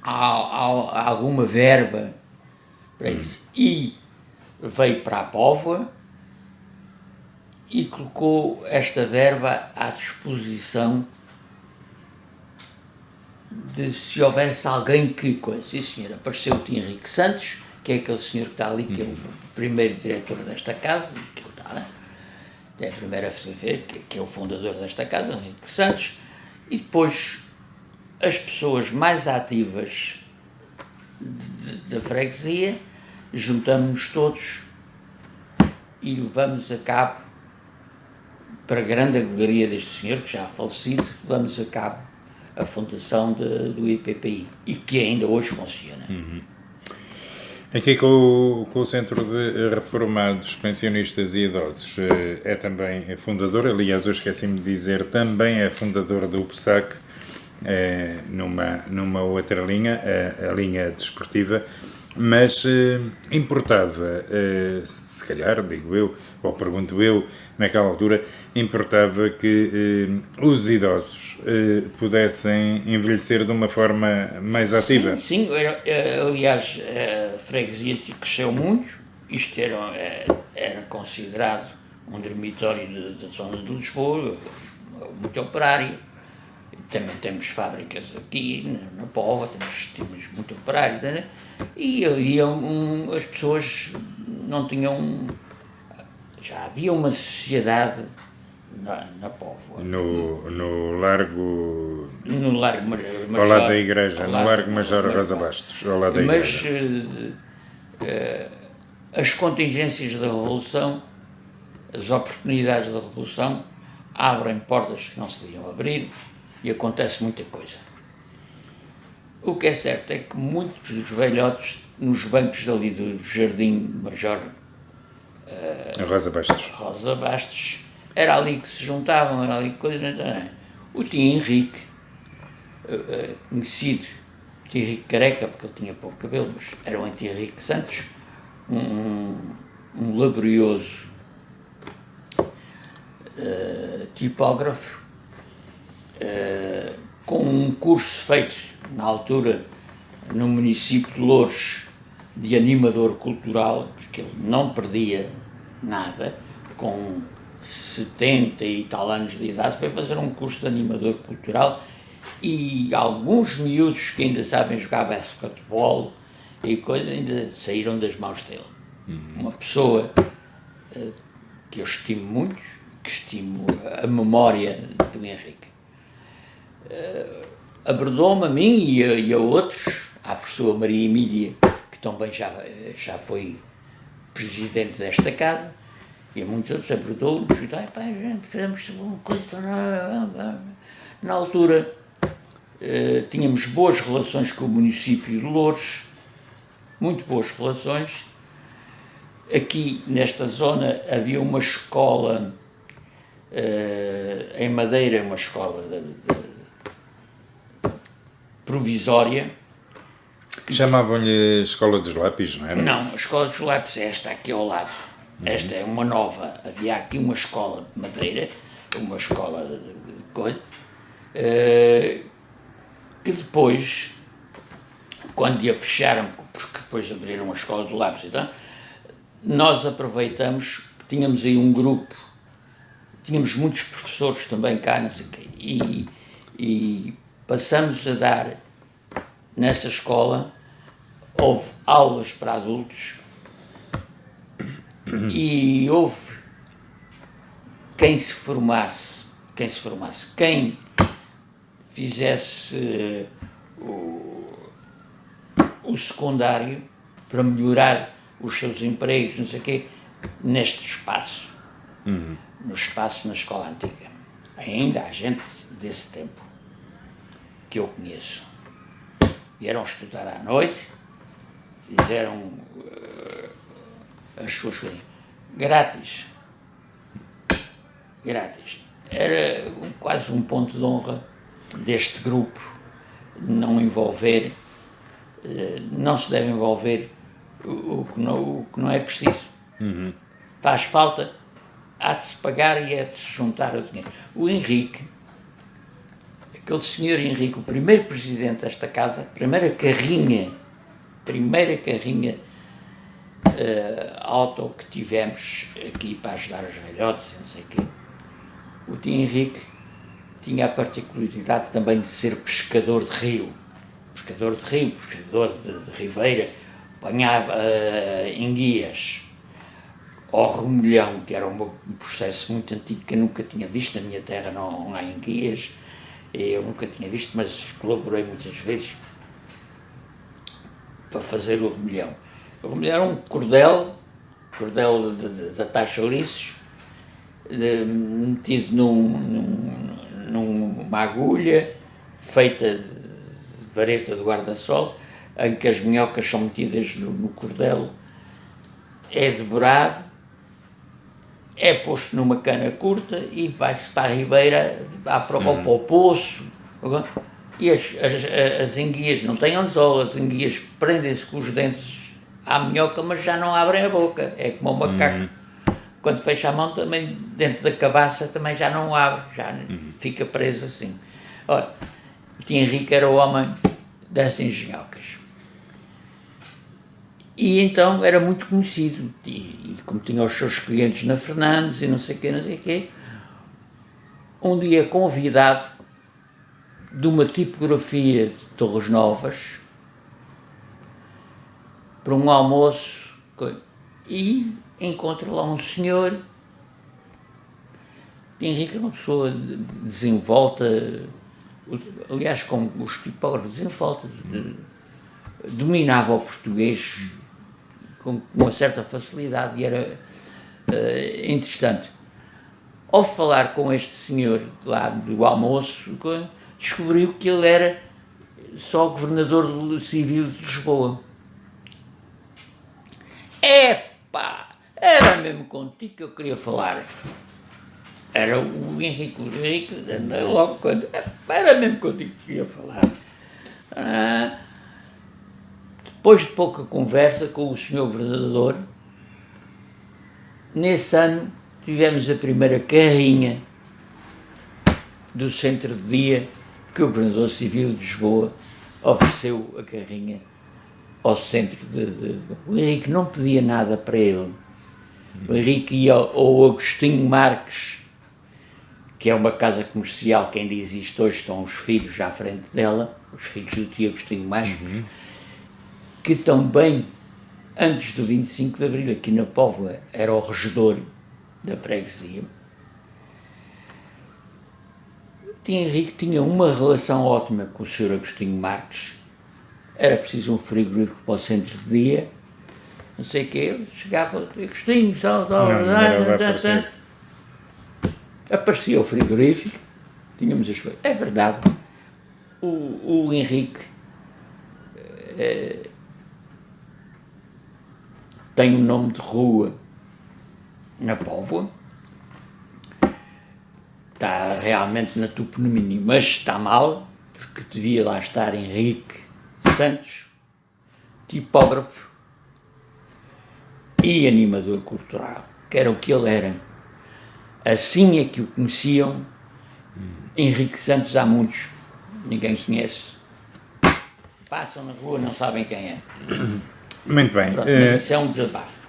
alguma verba para isso. E veio para a Póvoa e colocou esta verba à disposição de se houvesse alguém que coisa. Sim, senhor, apareceu o Tim Henrique Santos, que é aquele senhor que está ali, que é o primeiro diretor desta casa, que está, é a primeira fotografia, que é o fundador desta casa, Henrique Santos, e depois as pessoas mais ativas da freguesia, juntamos-nos todos e levamos a cabo, para a grande alegria deste senhor, que já é falecido, levamos a cabo a fundação do IPPI, e que ainda hoje funciona. Aqui com o Centro de Reformados, Pensionistas e Idosos é também fundador, aliás, eu esqueci-me de dizer, também é fundador do PSAC, numa outra linha, a linha desportiva, mas importava, se calhar, digo eu, ou pergunto eu, naquela altura, importava que os idosos pudessem envelhecer de uma forma mais ativa. Sim, aliás, a freguesia cresceu muito, isto era considerado um dormitório da zona de Lisboa, muito operário. Também temos fábricas aqui na Póvoa, temos muito operário, né? E as pessoas não tinham. Já havia uma sociedade na Póvoa. No Largo. No Largo Major. Ao lado da igreja, no Largo Major Rosa Bastos, ao lado da igreja. Mas as contingências da Revolução, as oportunidades da Revolução, abrem portas que não se deviam abrir e acontece muita coisa. O que é certo é que muitos dos velhotes, nos bancos ali do Jardim Major Rosa Bastos, era ali que se juntavam, era ali que coisa. O tio Henrique, conhecido, o tio Henrique careca, porque ele tinha pouco cabelo, mas era o tio Henrique Santos, um laborioso tipógrafo, com um curso feito na altura no município de Louros de animador cultural, porque ele não perdia nada, com 70 e tal anos de idade, foi fazer um curso de animador cultural, e alguns miúdos que ainda sabem jogar basquetebol e coisa, ainda saíram das mãos dele. Uma pessoa que eu estimo muito, que estimo a memória do Henrique. Abordou-me a mim e a outros, à pessoa Maria Emília, que também já foi presidente desta casa, e a muitos outros abordou-nos, fizemos uma coisa. Na altura tínhamos boas relações com o município de Loures, muito boas relações. Aqui nesta zona havia uma escola em Madeira, uma escola provisória. Chamavam-lhe Escola dos Lápis, não era? Não, a Escola dos Lápis é esta aqui ao lado. Esta é uma nova. Havia aqui uma escola de Madeira, uma escola de coisa, que depois, quando a fecharam, porque depois abriram a Escola do Lápis, então, nós aproveitamos, tínhamos aí um grupo, tínhamos muitos professores também cá, não sei o quê, e passamos a dar, nessa escola, houve aulas para adultos e houve quem fizesse o secundário para melhorar os seus empregos, não sei o quê, neste espaço, no espaço na escola antiga. Ainda há gente desse tempo que eu conheço. Vieram estudar à noite, fizeram as suas coisas grátis. Era quase um ponto de honra deste grupo não envolver, não se deve envolver o que não é preciso. Faz falta, há de se pagar e é de se juntar o dinheiro. O Henrique, aquele senhor Henrique, o primeiro presidente desta casa, primeira carrinha auto que tivemos aqui para ajudar os velhotes, não sei o quê. O tio Henrique tinha a particularidade também de ser pescador de rio, pescador de ribeira, apanhava enguias ao remolhão, que era um processo muito antigo que eu nunca tinha visto, na minha terra não há enguias, eu nunca tinha visto, mas colaborei muitas vezes para fazer o remolhão. O remolhão era um cordel da taxa ouriços, metido numa agulha feita de vareta de guarda-sol, em que as minhocas são metidas no cordel, é devorado, é posto numa cana curta e vai-se para a ribeira, para o poço, e as enguias não têm anzol, as enguias prendem-se com os dentes à minhoca, mas já não abrem a boca, é como um macaco. Quando fecha a mão, também dentro da cabaça também já não abre, já fica preso assim. Ora, o tio Henrique era o homem das engenhocas. E então era muito conhecido, e como tinha os seus clientes na Fernandes e não sei o quê, um dia convidado de uma tipografia de Torres Novas para um almoço, e encontra lá um senhor. Henrique é uma pessoa desenvolta, aliás, como os tipógrafos, desenvolta, dominava o português com uma certa facilidade e era interessante. Ao falar com este senhor lá do almoço, descobriu que ele era só governador civil de Lisboa. Epá! Era mesmo contigo que eu queria falar. Era o Henrique, logo quando... Era mesmo contigo que eu queria falar. Depois de pouca conversa com o senhor governador, nesse ano tivemos a primeira carrinha do centro de dia que o governador civil de Lisboa ofereceu a carrinha ao centro de... O Henrique não pedia nada para ele. O Henrique ia ao Agostinho Marques, que é uma casa comercial que ainda existe hoje, estão os filhos à frente dela, os filhos do tio Agostinho Marques, que também, antes do 25 de Abril, aqui na Póvoa, era o regedor da freguesia. O tio Henrique tinha uma relação ótima com o Sr. Agostinho Marques, era preciso um frigorífico para o centro de dia, não sei o quê, ele chegava, Agostinho, aparecia o frigorífico, tínhamos as coisas. É verdade, o Henrique tem um nome de rua na Póvoa, está realmente na toponímia, mas está mal, porque devia lá estar Henrique Santos, tipógrafo e animador cultural, que era o que ele era. Assim é que o conheciam. Henrique Santos há muitos, ninguém conhece. Passam na rua, não sabem quem é. Muito bem. Pronto, mas isso é um desabafo.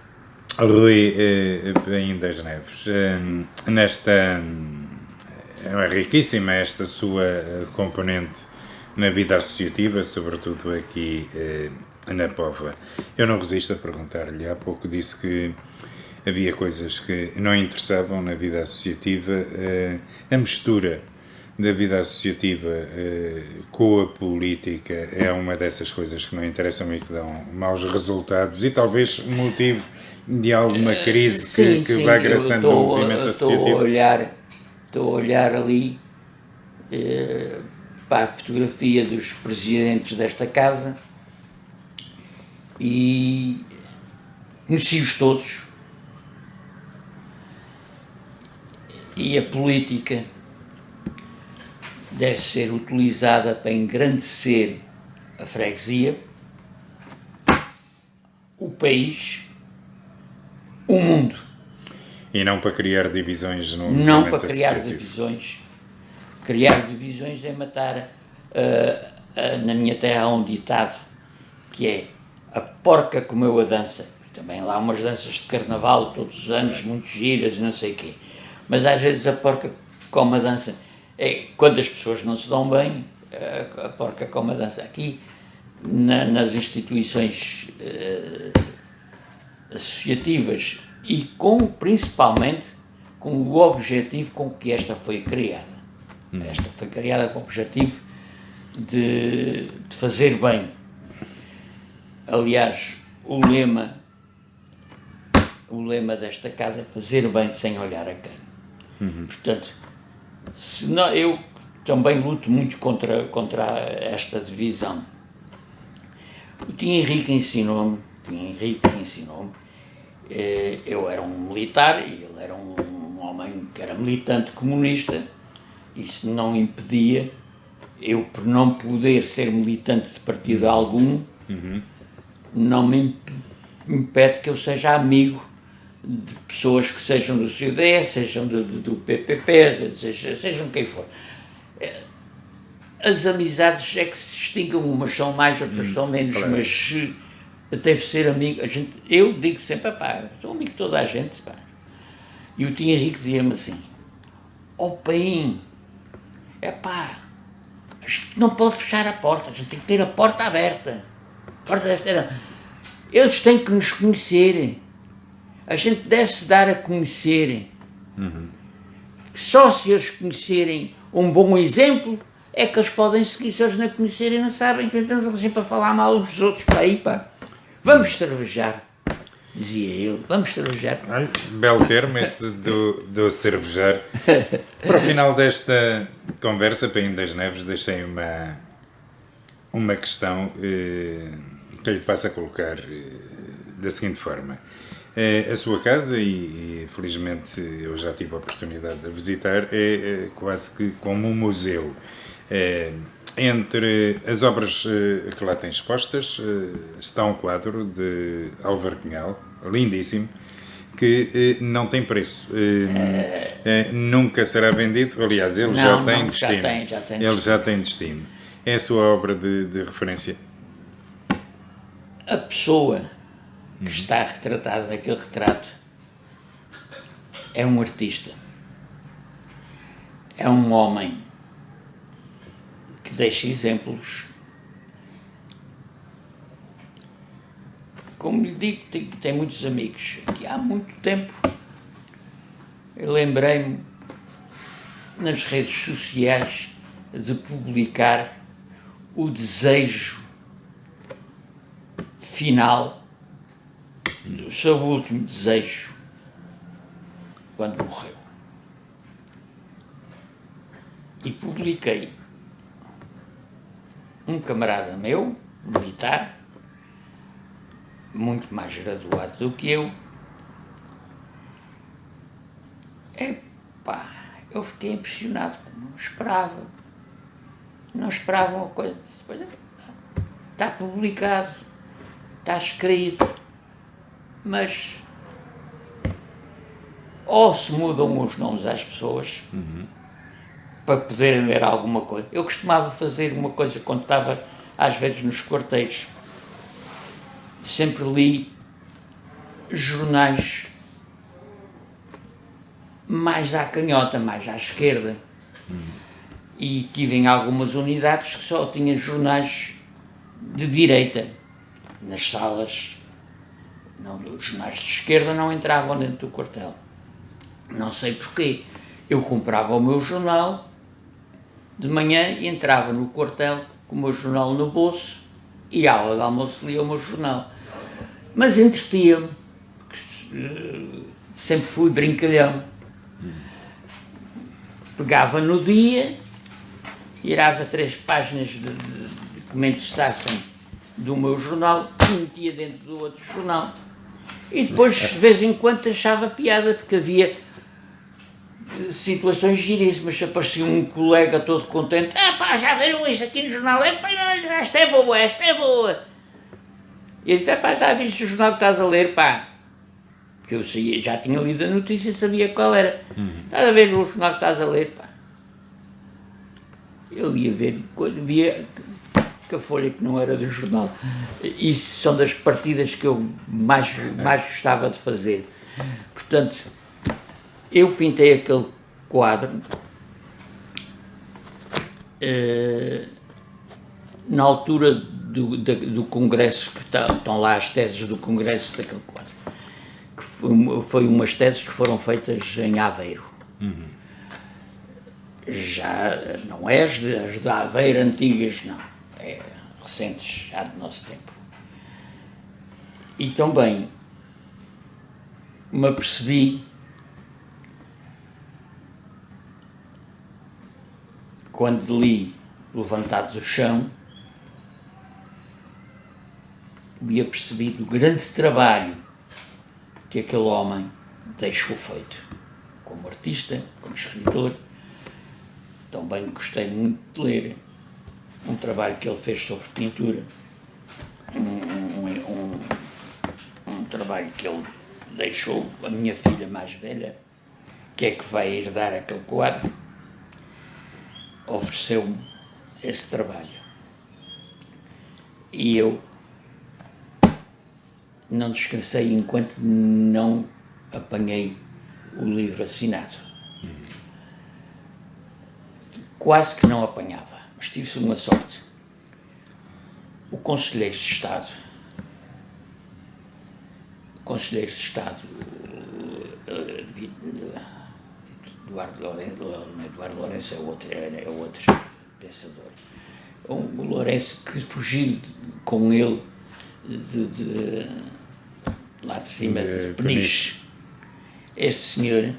Rui Paim das Neves, é riquíssima esta sua componente na vida associativa, sobretudo aqui na Póvoa. Eu não resisto a perguntar-lhe, há pouco disse que havia coisas que não interessavam na vida associativa, a mistura da vida associativa com a política é uma dessas coisas que não interessam e que dão maus resultados e talvez motivo de alguma crise que vai agraçando o movimento associativo. Estou a olhar ali para a fotografia dos presidentes desta casa e conheci-os todos. E a política deve ser utilizada para engrandecer a freguesia, o país, o mundo. E não para criar divisões no movimento Não para criar associativo. divisões. Criar divisões é matar, na minha terra há um ditado, que é a porca comeu a dança. Também lá há umas danças de carnaval todos os anos, muito giras e não sei o quê. Mas às vezes a porca come a dança. Quando as pessoas não se dão bem, a porca come a dança. Aqui, nas instituições associativas e principalmente com o objetivo com que esta foi criada. Esta foi criada com o objetivo de fazer bem. Aliás, o lema desta casa é fazer bem sem olhar a quem. Portanto, eu também luto muito contra esta divisão. O Tio Henrique ensinou-me, eu era um militar e ele era um homem que era militante comunista. Isso não impedia, eu por não poder ser militante de partido algum, não me impede que eu seja amigo de pessoas que sejam do CDS, sejam do PPP, sejam quem for. As amizades é que se extinguem, umas são mais, outras são menos, mas deve ser amigo. Eu digo sempre, pá, sou amigo de toda a gente, pá. E o Tio Henrique dizia-me assim, Paim, a gente não pode fechar a porta, a gente tem que ter a porta aberta. A porta deve ter. Eles têm que nos conhecer. A gente deve-se dar a conhecer. Só se eles conhecerem um bom exemplo é que eles podem seguir. Se eles não conhecerem, não sabem que estamos sempre a falar mal uns dos outros. Para aí, pá. Vamos cervejar, dizia ele. Vamos cervejar. Ai, belo termo esse do cervejar. Para o final desta conversa, Paim das Neves, deixei uma questão que eu lhe passo a colocar da seguinte forma. A sua casa, e felizmente eu já tive a oportunidade de visitar, é quase que como um museu. Entre as obras que lá tem expostas está um quadro de Álvaro Cunhal, lindíssimo, que não tem preço. Nunca será vendido, aliás, ele já tem destino. Ele já tem destino. É a sua obra de referência? A pessoa que está retratada naquele retrato é um artista. É um homem que deixa exemplos. Como lhe digo, tem muitos amigos. Que há muito tempo eu lembrei-me nas redes sociais de publicar o desejo final do seu último desejo quando morreu. E publiquei um camarada meu, militar, muito mais graduado do que eu. Epá, eu fiquei impressionado, não esperava. Não esperava uma coisa. Está publicado, está escrito, mas ou se mudam os nomes às pessoas para poderem ler alguma coisa. Eu costumava fazer uma coisa quando estava às vezes nos quartéis. Sempre li jornais mais à canhota, mais à esquerda. E tive em algumas unidades que só tinha jornais de direita. Nas salas, não, os jornais de esquerda não entravam dentro do quartel. Não sei porquê. Eu comprava o meu jornal de manhã e entrava no quartel com o meu jornal no bolso e à hora do almoço lia o meu jornal. Mas entretia-me, sempre fui brincalhão. Pegava no dia, tirava 3 páginas de que me interessassem do meu jornal e metia dentro do outro jornal. E depois, de vez em quando, achava piada, porque havia situações giríssimas. Aparecia um colega todo contente: pá, já viram isto aqui no jornal? Pá, esta é boa, esta é boa. E eu disse: pá, já viste o jornal que estás a ler, pá? Porque eu já tinha lido a notícia e sabia qual era. Estás a ver o jornal que estás a ler, pá? Eu ia ver, via que a folha que não era do jornal. Isso são das partidas que eu mais gostava de fazer. Portanto, eu pintei aquele quadro na altura do congresso, que estão lá as teses do congresso daquele quadro, que foi umas teses que foram feitas em Aveiro. Já não é as de Aveiro antigas, não, é recentes, já do nosso tempo. E também me apercebi, quando li Levantados do Chão, me apercebi do grande trabalho que aquele homem deixou feito, como artista, como escritor. Também gostei muito de ler um trabalho que ele fez sobre pintura, um trabalho que ele deixou, a minha filha mais velha, que é que vai herdar aquele quadro, ofereceu-me esse trabalho. E eu não descansei enquanto não apanhei o livro assinado. Quase que não apanhava, mas tive uma sorte. O Conselheiro de Estado, Eduardo Lourenço é outro pensador. O Lourenço, que fugiu com ele lá de cima de Peniche. Este senhor,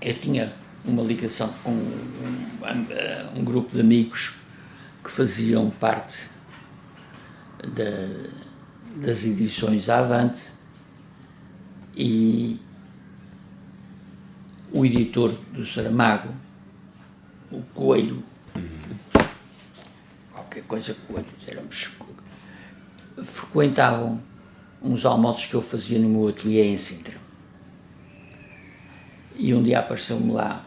eu tinha uma ligação com um grupo de amigos que faziam parte das edições Avante, e o editor do Saramago, o Coelho, qualquer coisa Coelho, éramos, frequentavam uns almoços que eu fazia no meu ateliê em Sintra. E um dia apareceu-me lá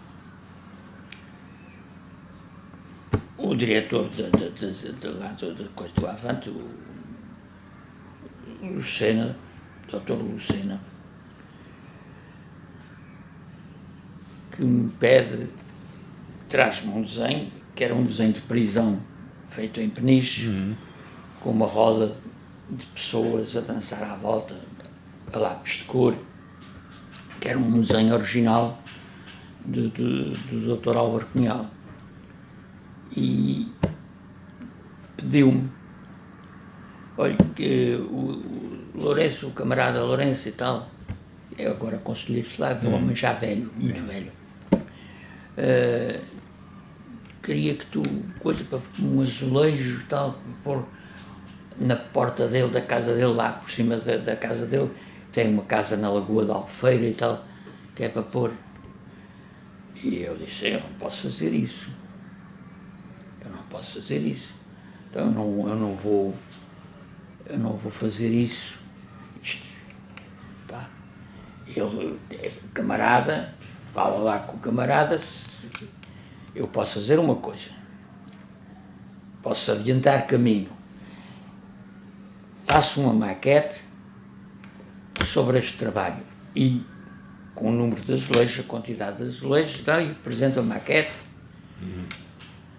o diretor do Avante, o Lucena, Dr. Lucena, que me pede, traz-me um desenho, que era um desenho de prisão feito em Peniche, com uma roda de pessoas a dançar à volta, a lápis de cor, que era um desenho original do Dr. Álvaro Cunhal. E pediu-me Olha, que o Lourenço, o camarada Lourenço e tal, é agora conselheiro de Estado, um homem já velho, muito velho. Queria que tu, coisa para um azulejo e tal, pôr na porta dele, da casa dele, lá por cima da casa dele, tem uma casa na Lagoa da Albufeira e tal, que é para pôr. E eu disse, eu não posso fazer isso. Eu não posso fazer isso. Então eu não vou fazer isso. Pá. Ele, camarada, fala lá com o camarada, eu posso fazer uma coisa. Posso adiantar caminho. Faço uma maquete sobre este trabalho e com o número de azulejos, a quantidade de azulejos, daí apresento a maquete.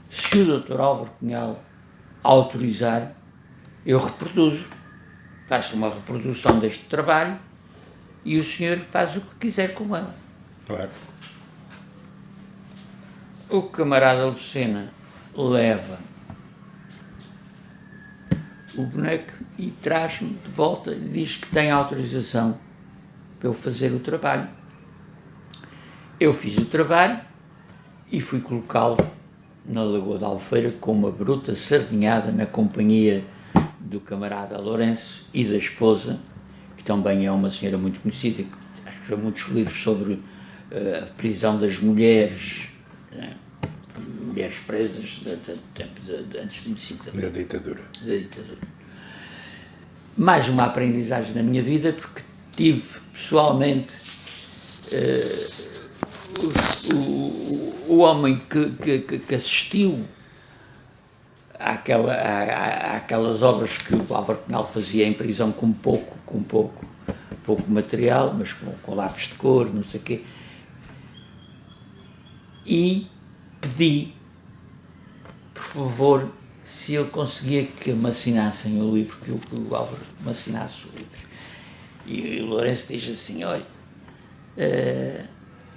Se o Dr. Álvaro Cunhal autorizar, eu reproduzo, faço uma reprodução deste trabalho e o senhor faz o que quiser com ela. Claro. O camarada Lucena leva o boneco e traz-me de volta e diz que tem autorização para eu fazer o trabalho. Eu fiz o trabalho e fui colocá-lo na Lagoa da Albufeira com uma bruta sardinhada na companhia do camarada Lourenço e da esposa, que também é uma senhora muito conhecida, que escreveu muitos livros sobre a prisão das mulheres, né? Mulheres presas antes de 25 de abril. Da ditadura. Da ditadura. Mais uma aprendizagem na minha vida, porque tive pessoalmente o homem que assistiu àquelas obras que o Álvaro Cunhal fazia em prisão com pouco material, mas com lápis de cor, não sei o quê, e pedi, por favor, se ele conseguia que me assinassem o livro, que o Álvaro me assinasse o livro. E o Lourenço diz assim, olha,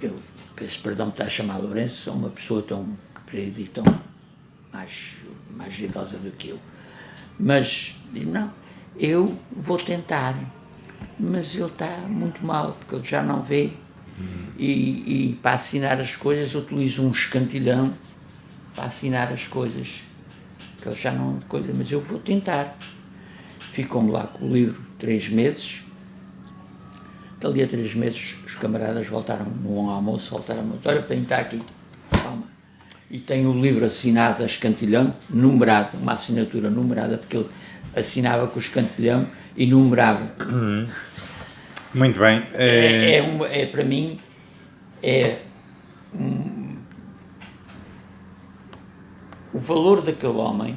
eu peço perdão por estar a chamar Lourenço, sou uma pessoa tão querida e tão mais idosa do que eu. Mas, digo, não, eu vou tentar, mas ele está muito mal, porque ele já não vê. E para assinar as coisas eu utilizo um escantilhão para assinar as coisas, que ele já não coisa, mas eu vou tentar. Ficou-me lá com o livro 3 meses. Dali a 3 meses os camaradas voltaram no almoço, voltaram-me, olha, para está aqui, calma. E tem o livro assinado a escantilhão, numerado, uma assinatura numerada, porque ele assinava com o escantilhão e numerava. Muito bem. Para mim, o valor daquele homem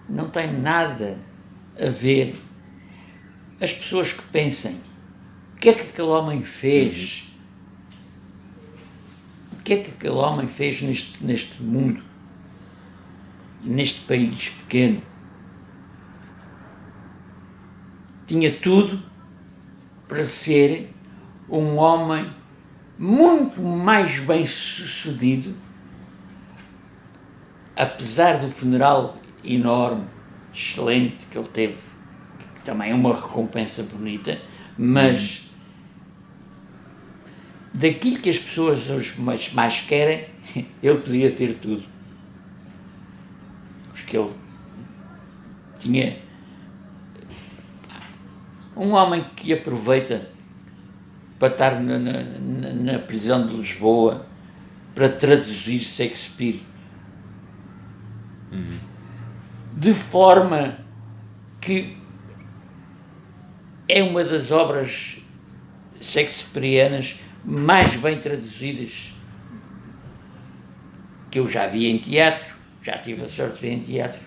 não tem nada a ver. As pessoas que pensem, o que é que aquele homem fez? O que é que aquele homem fez neste mundo, neste país pequeno? Tinha tudo para ser um homem muito mais bem sucedido, apesar do funeral enorme, excelente que ele teve, que também é uma recompensa bonita, mas daquilo que as pessoas hoje mais querem, ele podia ter tudo. Porque ele tinha um homem que aproveita para estar na prisão de Lisboa para traduzir Shakespeare de forma que é uma das obras shakespearianas mais bem traduzidas que eu já vi em teatro, já tive a sorte de ver em teatro.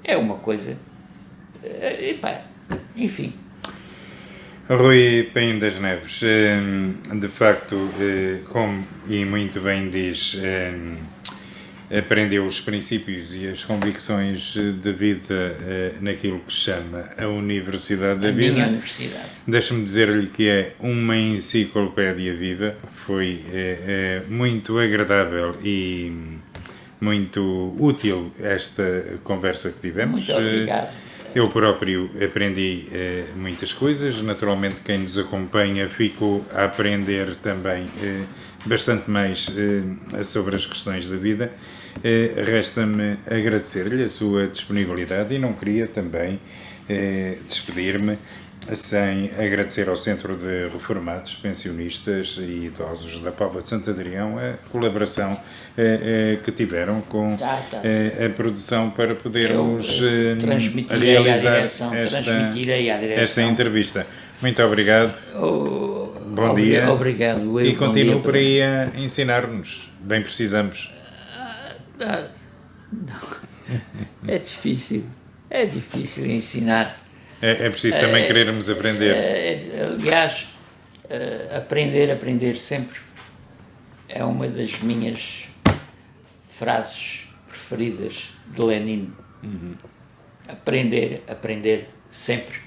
É uma coisa, enfim. Rui Painho das Neves, de facto, como e muito bem diz, aprendeu os princípios e as convicções de vida naquilo que se chama a Universidade da Vida. Minha universidade. Deixa-me dizer-lhe que é uma enciclopédia viva, foi muito agradável e muito útil esta conversa que tivemos. Muito obrigado. Eu próprio aprendi muitas coisas. Naturalmente, quem nos acompanha ficou a aprender também bastante mais sobre as questões da vida. Resta-me agradecer-lhe a sua disponibilidade e não queria também despedir-me sem agradecer ao Centro de Reformados, Pensionistas e Idosos da Póvoa de Santo Adrião a colaboração que tiveram com a produção para podermos realizar esta entrevista. Muito obrigado. Bom dia. Obrigado. E continuo por aí a ensinar-nos. Bem precisamos. Não. É difícil ensinar. É preciso também querermos aprender. Aliás, aprender sempre é uma das minhas frases preferidas de Lenin. Aprender sempre.